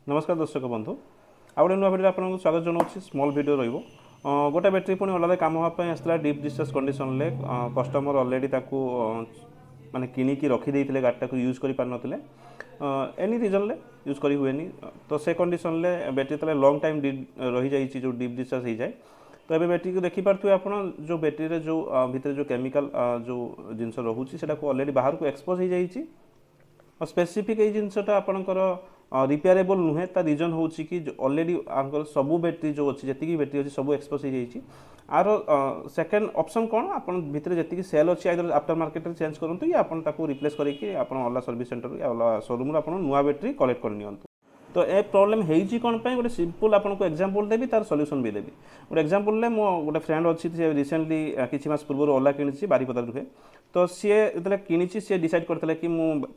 नमस्कार दर्शक बंधु आ गए नुआ भिडियो आपको स्वागत जनाऊँ स्मॉल वीडियो रही गोटे बैटेरी पुणी अलग कम हाँपाई आसला deep discharge condition customer already माने किणिकी रखीदे गाड़ी को यूज कर पार नथिले एनी रिजन ले यूज करी हुएनी तो से कंडीशन ले बैटेरी तले लॉन्ग टाइम रही जाइए जो डीप डिस्चार्ज हो जाए तो ये बैटेरी को देखिपे आप जो बैटेरी जो भितर जो केमिकल जो जिनस रोचे से ऑलरेडी बाहर को एक्सपोज हो जाइए और स्पेसिफिक ये जिनसटा आपणकर रिपेयरेबल नुहे ता रिजन हूँ कि ऑलरेडी सबू बैटेरी जो अच्छी जी बैटेरी अच्छी सब एक्सपोज हो जाइए आर सेकेंड ऑप्शन कौन आप भितर जी सेल अच्छी आइदर आफ्टर मार्केट चेंज करूँ या आपको रिप्लेस करके अल्लाह सर्विस सेंटर या अल्लाह शोरूम आप नुआ बैटेरी कलेक्ट कर तो ए प्रोब्लेम होती कौन गोटे सिंपल आपको एग्जांपल देवी तार सॉल्यूशन भी देवी गोटे एग्जांपल मो गोटे फ्रेंड अच्छी रिसेंटली किसी मास पूर्व ओला कि बारीपदा रुहे तो सी जो कि सी डिसाइड करते कि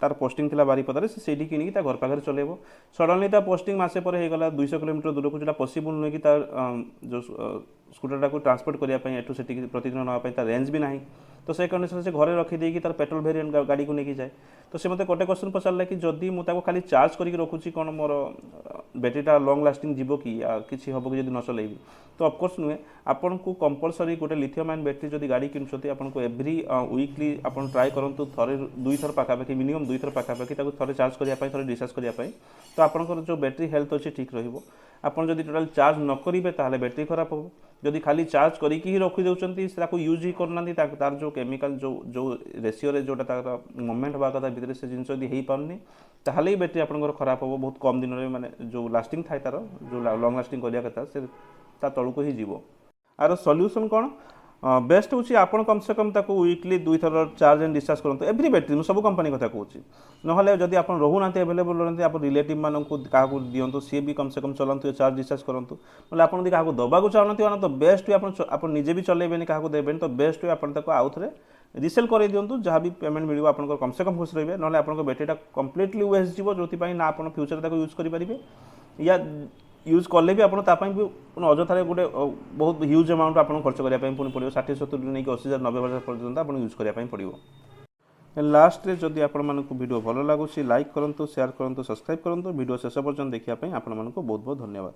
तार पोस्टिंग थी बारीपदार से कि घर पाखे चलेब सडनली पोस्टिंग मसे पर होगा 200 किलोमीटर दूर को जो पॉसिबल नुहे कि तार जो स्कूटर को ट्रांसपोर्ट करने एठू से प्रतिदिन नापी रेंज भी ना तो से कंडीशन से घरे रखीदे तार पेट्रोल वेरिएंट गाड़ी को लेकिन जाए तो से मत गोटे क्वेश्चन पचारा कि जदि मुझे खाली चार्ज करके रखुची कौन मोर बैटेरीटा लॉन्ग लास्टिंग जीव कि किसी हम कि न चलेबी तो ऑफकोर्स नुहे आपन को कंपलसरी गोटे लिथियम आयन बैटेरी जदि गाड़ी किनुछथि आपन एवरी वीकली आपन ट्राई करंतु थरे 2 थर पाखापाखि मिनिमम 2 थर पाखापाखि थरे चार्ज करने थरे डिस्चार्ज करने तो आपंकर जो बैटेरी हेल्थ अच्छी ठीक रहिबो आपन जदि टोटल चार्ज न करेंगे ताहले बैटेरी खराब हो जदि खाली चार्ज करके ही रखी देउछंती यूज ही करना तार जो केमिकल जो रेशियो जोटा तार मूवमेंट हवा कथा भितर से जिन हो पारनी ताहले ही बैटेरी आपंकर खराब हो बहुत कम दिन में माने जो लास्टिंग थाए तार जो लॉन्ग लास्टिंग करने कथा से तलू को ही जीव आर सॉल्यूशन कौन बेस्ट हूँ आपन कम से कम वीकली 2 थर चार्ज एंड डिस्चार्ज करूँ एवरी बैटेरी सब कंपनी कथा कहूँ ना जदि आप रोना अवेलेबल रहते आप रिलेटिव मानक क्या दिंतु सी भी कम से कम चलते चार्ज डिस्चार्ज करूँ ना आप क्या दबाक चाहते ना तो बेस्ट वे आप निजे भी चलेबे क्या देवें तो बेस्ट वे आप आउ थे रिसेल कर दिंतु जहाँ भी पेमेंट मिले आप कम से कम खुश रहे ना आप बैटेरीटा कम्प्लीटली वेस्ट जीव जो ना आप फ्यूचर यूज करेंगे या यूज कले भी आपको भी अजथार गोटे बहुत ह्यूज अमाउंट आप खर्च करने पड़ो 60-70 नहीं 80,000 90,000 पर्यटन आप यूज करने पड़ो लास्ट रे जदि आपको वीडियो भल लगुच लाइक करूँ शेयर करूँ सब्सक्राइब करूँ वीडियो शेष पर्यटन देखापी आपको बहुत बहुत धन्यवाद।